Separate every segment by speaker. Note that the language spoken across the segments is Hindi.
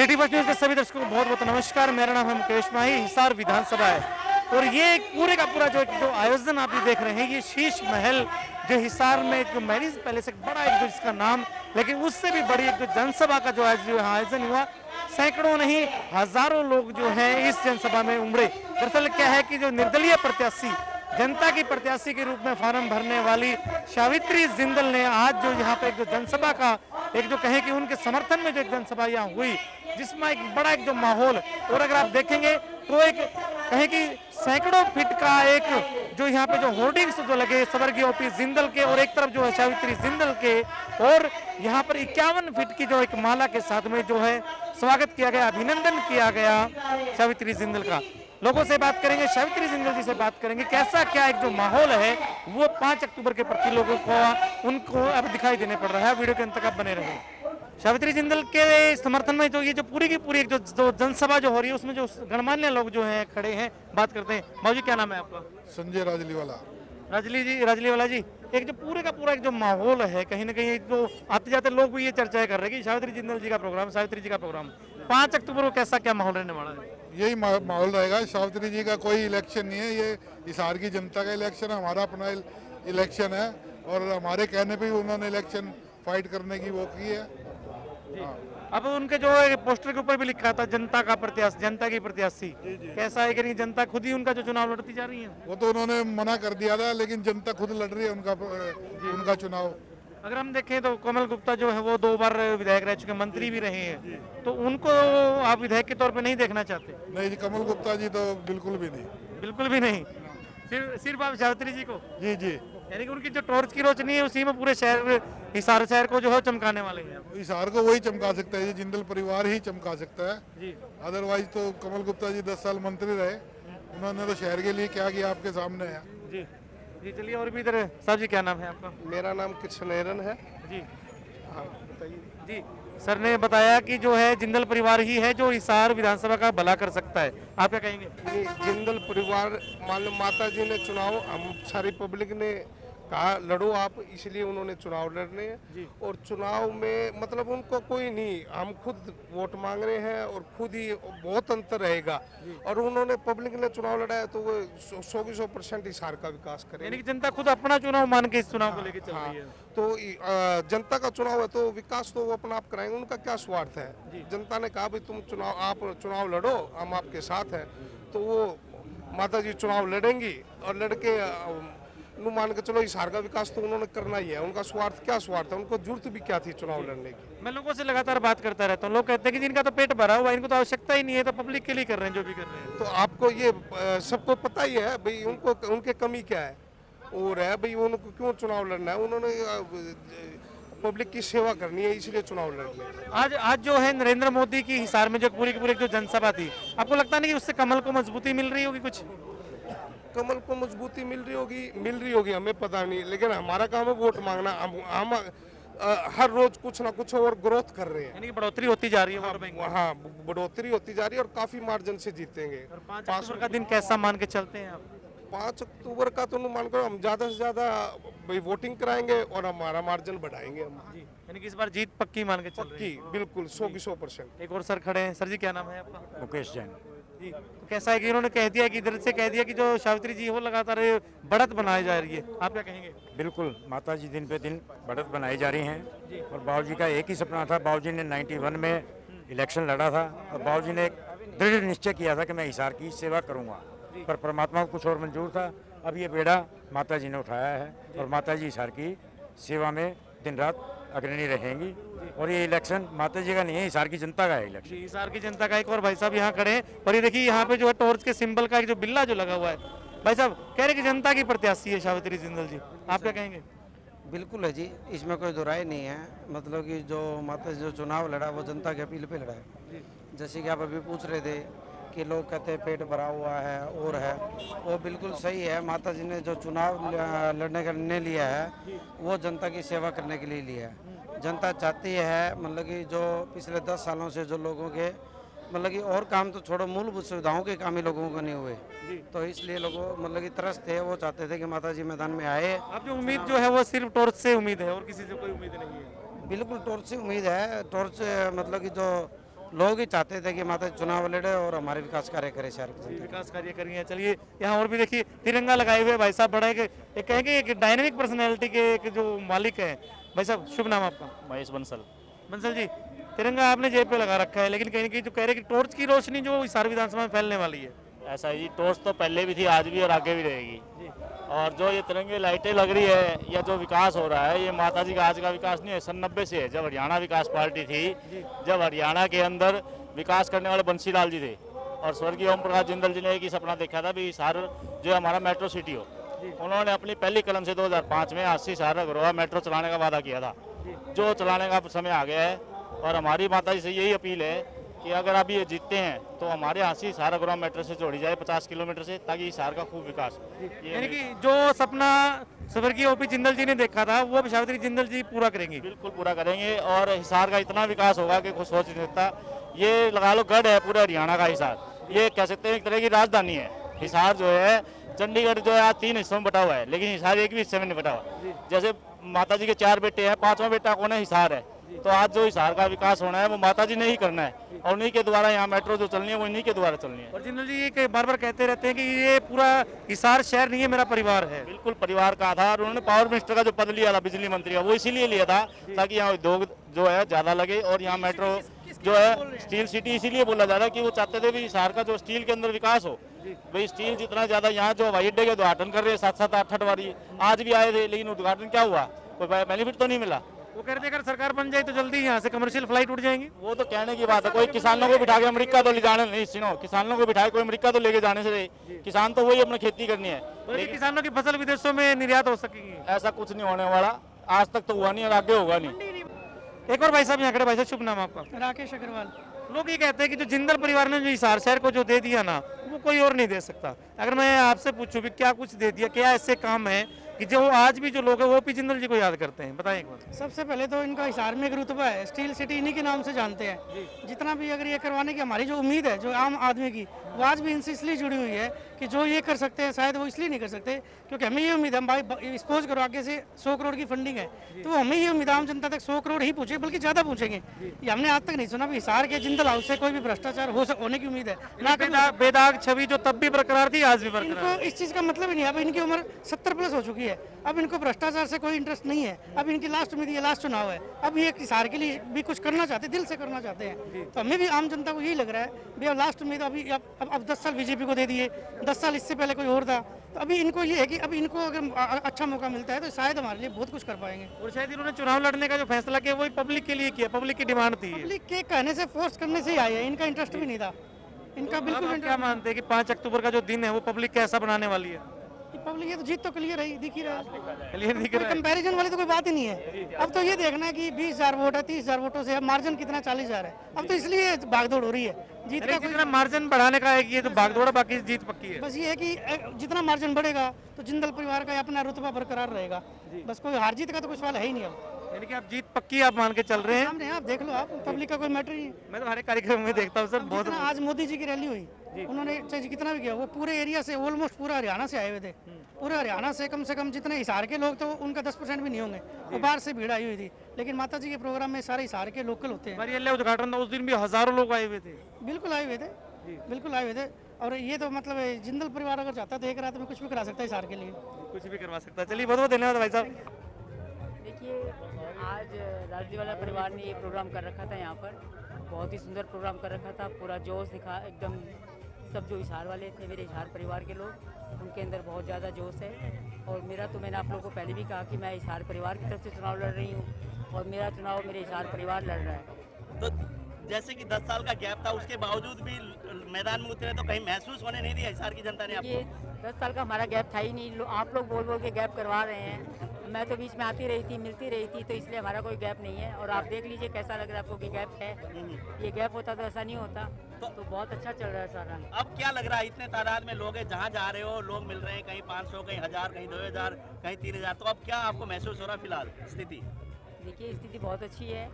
Speaker 1: सिटी फर्स्ट न्यूज के सभी दर्शकों को बहुत बहुत नमस्कार। मेरा नाम है मुकेश माही। हिसार विधानसभा है और ये पूरे का पूरा जो आयोजन आप ये देख रहे हैं, ये शीश महल जो हिसार में एक मैरिज पैलेस एक बड़ा एक जो इसका नाम, लेकिन उससे भी बड़ी एक जो जनसभा का जो आयोजन हुआ, सैकड़ों नहीं हजारों लोग जो हैं इस जनसभा में उमड़े। दरअसल क्या है कि जो निर्दलीय प्रत्याशी, जनता की प्रत्याशी के रूप में फॉर्म भरने वाली सावित्री जिंदल ने आज जो यहाँ पे एक जो जनसभा का एक जो कहें कि उनके समर्थन में जो एक जनसभा यहाँ हुई, जिसमें एक बड़ा एक जो माहौल, और अगर आप देखेंगे तो एक कहें कि सैकड़ों फीट का एक जो यहाँ पे जो होर्डिंग्स जो लगे स्वर्गीय ओपी जिंदल के, और एक तरफ जो है सावित्री जिंदल के, और यहाँ पर 51 फीट की जो एक माला के साथ में जो है स्वागत किया गया, अभिनंदन किया गया सावित्री जिंदल का। लोगों से बात करेंगे, सावित्री जिंदल जी से बात करेंगे, कैसा क्या एक जो माहौल है वो 5 अक्टूबर के प्रति लोगों को उनको अब दिखाई देने पड़ रहा है। वीडियो के अंत तक बने रहे। सावित्री जिंदल के समर्थन में जो ये जो पूरी की पूरी एक जो जनसभा जो हो रही है, उसमें जो गणमान्य लोग जो हैं खड़े हैं, बात करते हैं। मौजी क्या नाम है आपका?
Speaker 2: संजय राजलीवाला।
Speaker 1: राजलीवाला जी, एक जो पूरे का पूरा एक जो माहौल है, कहीं ना कहीं जो आते जाते लोग भी ये चर्चाएं कर रहे हैं कि सावित्री जिंदल जी का प्रोग्राम, सावित्री जी का प्रोग्राम 5 अक्टूबर को कैसा क्या माहौल रहने वाला है?
Speaker 2: यही माहौल रहेगा। सावित्री जी का कोई इलेक्शन नहीं है, ये हिसार की जनता का इलेक्शन है, हमारा अपना इलेक्शन है, और हमारे कहने पे उन्होंने इलेक्शन फाइट करने की वो की है।
Speaker 1: अब उनके जो पोस्टर के ऊपर भी लिखा था जनता का प्रत्याशी, जनता की प्रत्याशी, कैसा है कि जनता खुद ही उनका जो चुनाव लड़ती जा रही है?
Speaker 2: वो तो उन्होंने मना कर दिया था, लेकिन जनता खुद लड़ रही है उनका चुनाव।
Speaker 1: अगर हम देखें तो कमल गुप्ता जो है वो 2 बार विधायक रह चुके, मंत्री भी रहे हैं, तो उनको आप विधायक के तौर पे नहीं देखना चाहते?
Speaker 2: नहीं जी, कमल गुप्ता जी तो बिल्कुल भी नहीं।
Speaker 1: बिल्कुल भी नहीं। सिर्फ आप सावित्री जी को?
Speaker 2: जी जी,
Speaker 1: यानी कि उनकी जो टॉर्च की रोशनी है उसी में पूरे शहर, हिसार शहर को जो है चमकाने वाले हैं।
Speaker 2: हिसार को वही चमका सकता है, जिंदल परिवार ही चमका सकता है
Speaker 1: जी।
Speaker 2: अदरवाइज तो कमल गुप्ता जी 10 साल मंत्री रहे, उन्होंने तो शहर के लिए क्या किया आपके सामने है।
Speaker 1: जी जी, चलिए। और भी इधर साहब जी, क्या नाम है आपका?
Speaker 3: मेरा नाम कृष्णेरन है
Speaker 1: जी।
Speaker 3: हाँ बताइए।
Speaker 1: जी, सर ने बताया कि जो है जिंदल परिवार ही है जो हिसार विधानसभा का भला कर सकता है। आप क्या कहेंगे?
Speaker 3: ये जिंदल परिवार, मालूम माता जी ने चुनाव, हम सारी पब्लिक ने कहा लड़ो आप, इसलिए उन्होंने चुनाव लड़ने हैं। और चुनाव में मतलब उनको कोई नहीं, हम खुद वोट मांग रहे हैं और खुद ही बहुत अंतर रहेगा। और उन्होंने पब्लिक ने चुनाव लड़ाया तो वो 100% हिसार का विकास करें।
Speaker 1: यानी कि जनता खुद अपना चुनाव मान के इस चुनाव को लेकर चल रही है।
Speaker 3: तो जनता का चुनाव है तो विकास तो वो अपना आप कराएंगे, उनका क्या स्वार्थ है? जनता ने कहा भाई तुम चुनाव लड़ो, हम आपके साथ हैं, तो वो माता जी चुनाव लड़ेंगी और लड़के मान के चलो हिसार का विकास तो उन्होंने करना ही है। उनका स्वार्थ क्या स्वार्थ है? उनको जरूरत भी क्या थी चुनाव लड़ने की?
Speaker 1: मैं लोगों से लगातार बात करता रहता हूँ, लोग कहते हैं कि जिनका तो पेट भरा हुआ, इनको तो आवश्यकता ही नहीं है, तो पब्लिक के लिए कर रहे हैं जो भी कर रहे हैं।
Speaker 3: तो आपको ये सबको पता ही है भाई उनको उनके कमी क्या है और है भाई उनको क्यों चुनाव लड़ना है? उन्होंने पब्लिक की सेवा करनी है, इसलिए चुनाव लड़ने।
Speaker 1: आज जो है नरेंद्र मोदी की हिसार में जो पूरी की पूरी जो जनसभा थी, आपको लगता नहीं कि उससे कमल को मजबूती मिल रही होगी? कुछ
Speaker 3: कमल को मजबूती मिल रही होगी हमें पता नहीं, लेकिन हमारा काम है वोट मांगना। हम हर रोज कुछ ना कुछ और ग्रोथ कर रहे हैं,
Speaker 1: यानी कि बढ़ोतरी होती जा रही है वोट बैंक।
Speaker 3: हाँ बढ़ोतरी होती जा रही है और काफी मार्जिन से जीतेंगे।
Speaker 1: 5 अक्टूबर का दिन कैसा मान के चलते हैं आप?
Speaker 3: 5 अक्टूबर का तो मान करो हम ज्यादा से ज्यादा भाई वोटिंग कराएंगे और हमारा मार्जिन बढ़ाएंगे हम।
Speaker 1: यानी कि इस बार जीत पक्की मान के चल रही है?
Speaker 3: पक्की, बिल्कुल 100%।
Speaker 1: एक और सर खड़े हैं। सर जी, क्या नाम है आपका?
Speaker 4: मुकेश जैन।
Speaker 1: जी, तो कैसा है कि उन्होंने कह दिया कि इधर से कह दिया कि जो सावित्री जी वो लगातार बढ़त बनाई जा रही है, आप क्या कहेंगे?
Speaker 4: बिल्कुल, माता जी दिन पे दिन बढ़त बनाई जा रही हैं और बाबूजी का एक ही सपना था। बाबूजी ने 91 में इलेक्शन लड़ा था और बाबूजी ने एक दृढ़ निश्चय किया था कि मैं हिसार की सेवा करूंगा, पर परमात्मा को कुछ और मंजूर था। अब ये बेड़ा माता जी ने उठाया है और माता जी हिसार की सेवा में दिन रात अग्रणी रहेंगी। और ये इलेक्शन माता जी का नहीं है, हिसार की जनता का है इलेक्शन।
Speaker 1: हिसार की जनता का। एक और भाई साहब यहाँ खड़े हैं और ये देखिए यहाँ पे जो है टॉर्च के सिंबल का एक जो बिल्ला जो लगा हुआ है, भाई साहब कह रहे कि जनता की प्रत्याशी है सावित्री जिंदल जी, आप क्या कहेंगे?
Speaker 5: बिल्कुल है जी, इसमें कोई दुराई नहीं है। मतलब कि जो माता जो चुनाव लड़ा वो जनता के अपील पे लड़ा है। जैसे कि आप अभी पूछ रहे थे कि लोग कहते हैं पेट भरा हुआ है और है, वो बिल्कुल सही है। माता जी ने जो चुनाव लड़ने का निर्णय लिया है वो जनता की सेवा करने के लिए लिया है। जनता चाहती है मतलब कि जो पिछले 10 सालों से जो लोगों के मतलब कि और काम तो छोड़ो, मूलभूत सुविधाओं के काम ही लोगों को नहीं हुए, तो इसलिए लोगों मतलब कि तरस थे, वो चाहते थे कि माता जी मैदान में आए।
Speaker 1: अब जो उम्मीद जो है वो सिर्फ टॉर्च से उम्मीद है और किसी से कोई उम्मीद नहीं है?
Speaker 5: बिल्कुल टॉर्च से उम्मीद है। टॉर्च मतलब कि जो लोग ही चाहते थे कि माता जी चुनाव लड़े और हमारे विकास कार्य करे शहर के।
Speaker 1: विकास कार्य करिए। चलिए यहाँ और भी देखिए तिरंगा लगाए हुए भाई साहब, बड़ा एक कहेंगे एक डायनेमिक पर्सनैलिटी के एक जो मालिक हैं। भाई साहब शुभ नाम आपका?
Speaker 6: महेश बंसल।
Speaker 1: बंसल जी, तिरंगा आपने जेब पे लगा रखा है, लेकिन कहीं ना कहीं जो कह रहे हैं कि टॉर्च की रोशनी जो हिसार विधानसभा में फैलने वाली है।
Speaker 6: ऐसा है जी, टॉर्च तो पहले भी थी, आज भी और आगे भी रहेगी। और जो ये तिरंगे लाइटें लग रही है या जो विकास हो रहा है, ये माता जी का आज का विकास नहीं है, सन 90 से है, जब हरियाणा विकास पार्टी थी, जब हरियाणा के अंदर विकास करने वाले बंसी लाल जी थे और स्वर्गीय ओम प्रकाश जिंदल जी ने एक ही सपना देखा था भी हिसार जो हमारा मेट्रो सिटी हो। उन्होंने अपनी पहली कलम से 2005 में 80 हिसार अग्रवा मेट्रो चलाने का वादा किया था, जो चलाने का समय आ गया है। और हमारी माता जी से यही अपील है कि अगर आप ये जीतते हैं तो हमारे यहाँ से हिसार अग्रवा मेट्रो से जोड़ी जाए 50 किलोमीटर से, ताकि हिसार का खूब विकास हो।
Speaker 1: यानी कि जो सपना स्वर्गीय ओपी जिंदल जी ने देखा था वो विशावत्री जिंदल जी पूरा करेंगी।
Speaker 6: बिल्कुल पूरा करेंगे और हिसार का इतना विकास होगा कि कुछ सोच नहीं सकता। ये लगा लो गढ़ है पूरे हरियाणा का हिसार, ये कह सकते हैं एक तरह की राजधानी है। हिसार जो है, चंडीगढ़ जो है आज 3 हिस्सों में बटा हुआ है, लेकिन हिसार एक भी हिस्से में नहीं बटा हुआ। जैसे माता जी के 4 बेटे हैं, 5वां बेटा कौन है? हिसार है। तो आज जो हिसार का विकास होना है वो माता जी ने ही करना है, और उन्हीं के द्वारा यहाँ मेट्रो जो चलनी है वो इन्हीं के द्वारा चलनी है।
Speaker 1: और जिंदल जी ये बार बार कहते रहते हैं कि ये पूरा हिसार शहर नहीं है, मेरा परिवार है।
Speaker 6: बिल्कुल परिवार का आधार। उन्होंने पावर मिनिस्टर का जो पद लिया था, बिजली मंत्री का, वो इसीलिए लिया था ताकि यहाँ उद्योग जो है ज्यादा लगे। और यहाँ मेट्रो जो है स्टील सिटी इसीलिए बोला जा रहा है कि वो चाहते थे भी हिसार का जो स्टील के अंदर विकास हो। भाई स्टील जितना ज्यादा यहाँ जो हवाई अड्डे के उद्घाटन कर रहे हैं 7-7, 8-8 बारी आज भी आए थे, लेकिन उद्घाटन क्या हुआ? कोई बेनिफिट तो नहीं मिला।
Speaker 1: वो कह रहे थे अगर सरकार बन जाए तो जल्दी यहाँ से कमर्शियल फ्लाइट उड़ जाएंगी।
Speaker 6: वो तो कहने की बात है, कोई किसानों को बिठा के अमेरिका तो ले जाने नहीं, सुनो, किसानों को बिठाए कोई अमेरिका तो लेके जाने से किसान तो वही अपनी खेती करनी है।
Speaker 1: लेकिन किसानों की फसल विदेशों में निर्यात हो सकेगी।
Speaker 6: ऐसा कुछ नहीं होने वाला, आज तक तो हुआ नहीं और आगे होगा नहीं।
Speaker 1: एक और भाई साहब यहाँ खड़े, भाई साहब शुभ नाम आपका?
Speaker 7: राकेश अग्रवाल।
Speaker 1: लोग ये कहते हैं कि जो जिंदल परिवार ने जो हिसार शहर को जो दे दिया ना, वो कोई और नहीं दे सकता। अगर मैं आपसे पूछूं भी क्या कुछ दे दिया, क्या ऐसे काम है कि जो आज भी जो लोग हैं वो ओपी जिंदल जी को याद करते हैं? बताएं एक बार।
Speaker 7: सबसे पहले तो इनका हिसार में एक रुतबा है, स्टील सिटी इन्हीं के नाम से जानते हैं। जितना भी अगर ये करवाने की हमारी जो उम्मीद है जो आम आदमी की, वो आज भी इनसे इसलिए जुड़ी हुई है कि जो ये कर सकते हैं शायद वो इसलिए नहीं कर सकते क्योंकि हमें ये उम्मीद है, हम भाई सपोज करो आगे से 100 करोड़ की फंडिंग है, तो हमें ये उम्मीद आम जनता तक 100 करोड़ ही पहुंचे, बल्कि ज्यादा पहुंचेंगे। ये हमने आज तक नहीं सुना भी हिसार के जिंदल हाउस से कोई भी भ्रष्टाचार होने की उम्मीद है ना।
Speaker 1: बेदाग छवि जो तब भी बरकरार थी आज भी बरकरार।
Speaker 7: इनको इस चीज का मतलब ही नहीं है। अब इनकी उम्र 70+ हो चुकी है, अब इनको भ्रष्टाचार से कोई इंटरेस्ट नहीं है। अब इनकी लास्ट उम्मीद ये लास्ट चुनाव है, अब ये हिसार के लिए भी कुछ करना चाहते हैं, दिल से करना चाहते हैं। तो हमें भी आम जनता को यही लग रहा है भी अब लास्ट उम्मीद अभी अब 10 साल बीजेपी को दे दिए, 10 साल इससे पहले कोई और था, तो अभी इनको ये है कि अब इनको अगर अच्छा मौका मिलता है तो शायद हमारे लिए बहुत कुछ कर पाएंगे।
Speaker 1: और शायद इन्होंने चुनाव लड़ने का जो फैसला किया वही पब्लिक के लिए किया, पब्लिक की डिमांड थी।
Speaker 7: पब्लिक के कहने से फोर्स करने से ही आए हैं, इनका इंटरेस्ट भी नहीं था। इनका बिल्कुल
Speaker 1: आप क्या मानते हैं कि 5 अक्टूबर का जो दिन है वो पब्लिक कैसा बनाने वाली है?
Speaker 7: पब्लिक ये तो जीत तो क्लियर है, दिख ही रहा है।
Speaker 1: क्लियर दिख रहा है।
Speaker 7: कंपैरिजन वाली तो कोई बात ही नहीं है। अब तो ये देखना है कि 20,000 वोट है, 30,000 वोटों से अब मार्जिन कितना 40,000 है। अब तो इसलिए भागदौड़ हो रही है, जीत का
Speaker 1: जितना मार्जिन बढ़ाने का है कि ये तो भागदौड़, बाकी जीत पक्की है।
Speaker 7: बस ये है कि जितना मार्जिन बढ़ेगा तो जिंदल परिवार का अपना रुतबा बरकरार रहेगा। बस कोई हार जीत का तो कोई सवाल है ही नहीं। अब
Speaker 1: यानी कि आप जीत पक्की आप मान के चल रहे हैं?
Speaker 7: सामने आप देख लो, आप पब्लिक का कोई मैटर ही नहीं।
Speaker 1: मैं तो हर एक कार्यक्रम में देखता हूँ सर, बहुत
Speaker 7: जितना आज मोदी जी की रैली हुई, उन्होंने चाहे कितना भी किया, वो पूरे एरिया से ऑलमोस्ट पूरा हरियाणा से आए हुए थे। पूरे हरियाणा से कम जितने हिसार के लोग थे उनका 10% भी नहीं होंगे, वो बाहर से भीड़ आई हुई थी। लेकिन माता जी के प्रोग्राम में सारे हिसार के लोकल होते हैं।
Speaker 1: हमारी उद्घाटन था उस दिन भी हजारों लोग आए हुए थे।
Speaker 7: बिल्कुल आए हुए थे, बिल्कुल आए हुए थे। और ये तो मतलब जिंदल परिवार अगर चाहता है तो एक रात में कुछ भी करा सकता है हिसार के लिए,
Speaker 1: कुछ भी करवा सकता है। चलिए बहुत बहुत धन्यवाद भाई साहब।
Speaker 8: देखिए, आज राजदीवाला परिवार ने ये प्रोग्राम कर रखा था, यहाँ पर बहुत ही सुंदर प्रोग्राम कर रखा था। पूरा जोश दिखा एकदम, सब जो हिसार वाले थे, मेरे हिसार परिवार के लोग, उनके अंदर बहुत ज़्यादा जोश है। और मेरा तो, मैंने आप लोगों को पहले भी कहा कि मैं हिसार परिवार की तरफ से चुनाव लड़ रही हूँ और मेरा चुनाव मेरे हिसार परिवार लड़ रहा है।
Speaker 9: तो जैसे कि 10 साल का गैप था, उसके बावजूद भी मैदान में उतरे तो कहीं महसूस होने नहीं दिया हिसार की जनता ने आपको?
Speaker 8: ये 10 साल का हमारा गैप था ही नहीं। आप लोग बोल बोल के गैप करवा रहे हैं। मैं तो बीच में आती रही थी, मिलती रही थी, तो इसलिए हमारा कोई गैप नहीं है। और आप देख लीजिए कैसा लग रहा है आपको कि गैप है। ये गैप होता तो ऐसा नहीं होता। तो बहुत अच्छा चल रहा है सारा।
Speaker 9: अब क्या लग रहा है, इतने तादाद में लोग हैं, जहाँ जा रहे हो लोग मिल रहे हैं, कहीं 500, कहीं 1000, कहीं 2000, कहीं 3000, तो अब क्या आपको महसूस हो रहा है फिलहाल स्थिति?
Speaker 8: देखिए, स्थिति बहुत अच्छी है।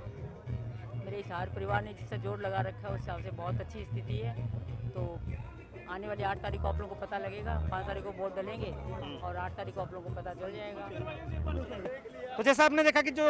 Speaker 8: मेरे हिसार परिवार ने जिससे जोर लगा रखा है उस हिसाब से बहुत अच्छी स्थिति है। तो आने वाली 8 तारीख को आप लोगों को पता लगेगा। 5 तारीख को वोट डालेंगे और 8 तारीख को आप लोगों को पता चल जाएगा।
Speaker 1: तो जैसा आपने देखा कि जो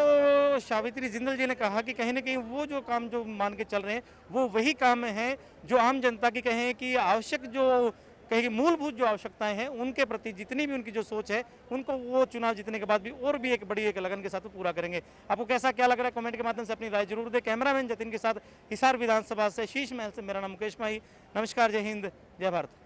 Speaker 1: सावित्री जिंदल जी ने कहा कि कहीं ना कहीं वो जो काम जो मान के चल रहे हैं वो वही काम है जो आम जनता की कहें कि आवश्यक जो कहें कि मूलभूत जो आवश्यकताएं हैं उनके प्रति जितनी भी उनकी जो सोच है उनको वो चुनाव जीतने के बाद भी और भी एक बड़ी एक लगन के साथ पूरा करेंगे। आपको कैसा क्या लग रहा है कमेंट के माध्यम से अपनी राय जरूर दें। कैमरामैन जतिन के साथ हिसार विधानसभा से शीश महल से मेरा नाम मुकेश माही। नमस्कार, जय हिंद, जय भारत।